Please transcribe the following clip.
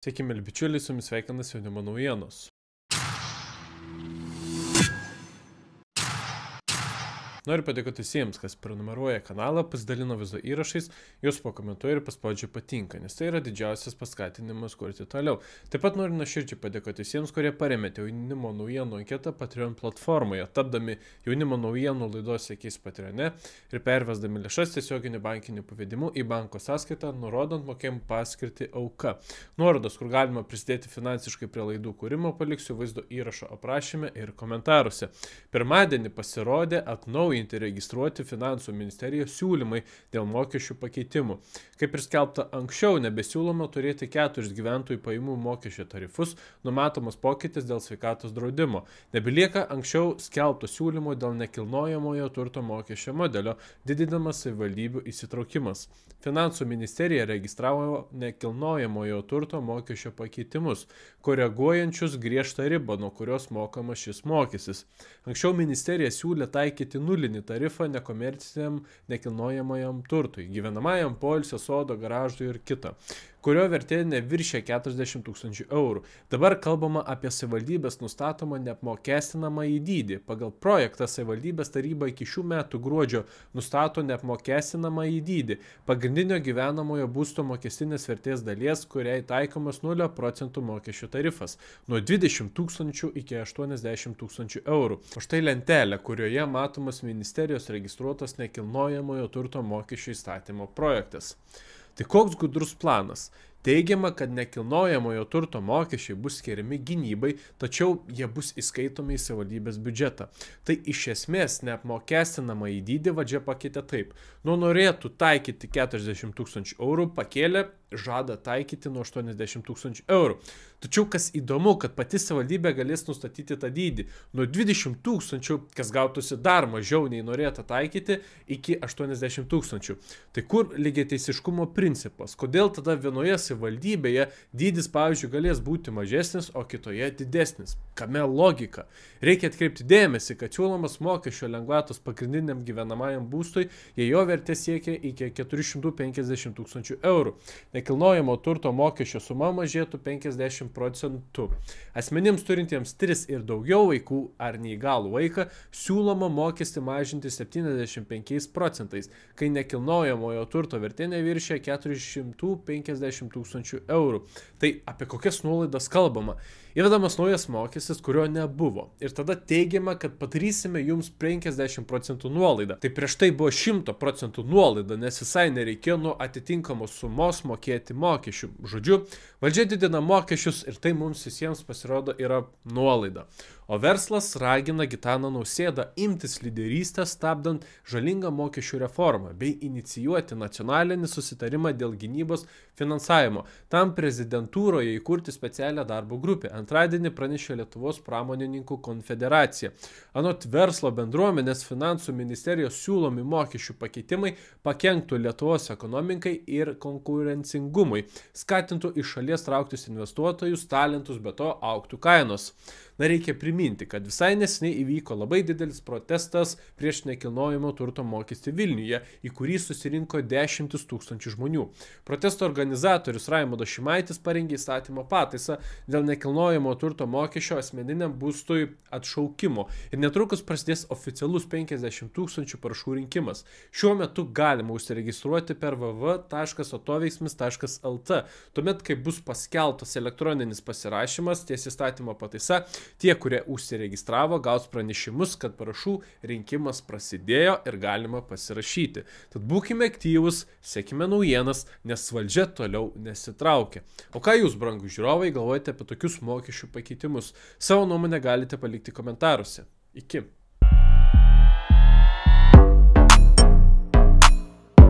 Sveiki, mėly bičiuliai, su jumis sveikinasi Jaunimo naujienos. Noriu padėkoti visiems, kas prenumeruoja kanalą, pasidalino vaizdo įrašais, juos pakomentuoja ir paspaudžia patinka, nes tai yra didžiausias paskatinimas kurti toliau. Taip pat noriu nuoširdžiai padėkoti visiems, kurie paremėte Jaunimo naujienų anketą Patreon platformoje, tapdami Jaunimo naujienų laidos sekėjais Patreone ir pervesdami lėšas tiesioginiu bankiniu pavedimu į banko sąskaitą, nurodant mokėjimų paskirtį auka. Nuorodos, kur galima prisidėti finansiškai prie laidų kūrimo, paliksiu vaizdo įrašo aprašyme ir komentaruose. Pirmadienį pasirodė atnaujinti registruoti Finansų ministerijos siūlymai dėl mokesčių pakeitimų. Kaip ir skelbta anksčiau, nebesiūloma turėti 4 gyventojų pajamų mokesčio tarifus, numatomas pokytis dėl sveikatos draudimo. Nebelieka anksčiau skelbto siūlymo dėl nekilnojamojo turto mokesčio modelio, didinamas savivaldybių įsitraukimas. Finansų ministerija registravo nekilnojamojo turto mokesčio pakeitimus, koreguojančius griežtą ribą, nuo kurios mokamas šis mokestis. Anksčiau ministerija siūlė taikyti nulinį tarifą nekomerciniam nekilnojamajam turtui, gyvenamajam, poilsio, sodo, garažui ir kita, kurio vertė neviršė 40 000 eurų. Dabar kalbama apie savivaldybės nustatomą neapmokestinamą į dydį. Pagal projektą savivaldybės taryba iki šių metų gruodžio nustato neapmokestinamą į dydį pagrindinio gyvenamojo būsto mokestinės vertės dalies, kuriai taikomas 0% mokesčio tarifas nuo 20 000 iki 80 000 eurų. O štai lentelė, kurioje matomas ministerijos registruotas nekilnojamojo turto mokesčio įstatymo projektas. Tai koks gudrus planas? Teigiama, kad nekilnojamojo turto mokesčiai bus skiriami gynybai, tačiau jie bus įskaitomi į savivaldybės biudžetą. Tai iš esmės neapmokestinamą į dydį valdžia pakeitė taip. Nuo norėtų taikyti 40 000 eurų, pakėlė, žada taikyti nuo 80 000 eurų. Tačiau kas įdomu, kad pati savivaldybė galės nustatyti tą dydį nuo 20 000, kas gautųsi dar mažiau nei norėta taikyti, iki 80 000. Tai kur lygiateisiškumo principas? Kodėl tada vienoje savivaldybėje dydis, pavyzdžiui, galės būti mažesnis, o kitoje didesnis? Kame logika? Reikia atkreipti dėmesį, kad siūlomas mokesčio lengvatos pagrindiniam gyvenamajam būstui, jei jo vertė siekia iki 450 000 eurų. Nekilnojamo turto mokesčio suma mažėtų 50%. Asmenims turintiems 3 ir daugiau vaikų ar neįgalų vaiką siūloma mokestį mažinti 75%, kai nekilnojamojo turto vertė neviršė 450 000 eurų. Tai apie kokias nuolaidas kalbama? Įvedamas naujas mokestis, kurio nebuvo. Ir tada teigiama, kad padarysime jums 50% nuolaidą. Tai prieš tai buvo 100% nuolaida, nes visai nereikėjo nuo atitinkamos sumos mokėti mokesčių. Žodžiu, valdžia didina mokesčius ir tai mums visiems pasirodo yra nuolaida. O verslas ragina Gitaną Nausėdą imtis lyderystės, stabdant žalingą mokesčių reformą bei inicijuoti nacionalinį susitarimą dėl gynybos finansavimo. Tam prezidentūroje įkurti specialią darbo grupę. Antradienį pranešė Lietuvos pramonininkų konfederacija. Anot verslo bendruomenės, Finansų ministerijos siūlomi mokesčių pakeitimai pakenktų Lietuvos ekonomikai ir konkurencingumui, skatintų iš šalies trauktis investuotojus, talentus, be to augtų kainos. Na, reikia priminti, kad visai neseniai įvyko labai didelis protestas prieš nekilnojamo turto mokestį Vilniuje, į kurį susirinko 10 000 žmonių. Protesto organizatorius Raimondas Šimaitis parengė įstatymo pataisą dėl nekilnojamo turto mokesčio asmeniniam būstui atšaukimo ir netrukus prasidės oficialus 50 000 parašų rinkimas. Šiuo metu galima užsiregistruoti per www.atoveiksmis.lt. Tuomet, kai bus paskelbtas elektroninis pasirašymas ties įstatymo pataisa, tie, kurie užsiregistravo, gaus pranešimus, kad parašų rinkimas prasidėjo ir galima pasirašyti. Tad būkime aktyvus, sekime naujienas, nes valdžia toliau nesitraukia. O ką jūs, brangūs žiūrovai, galvojate apie tokius mokesčių pakeitimus? Savo nuomonę galite palikti komentaruose. Iki.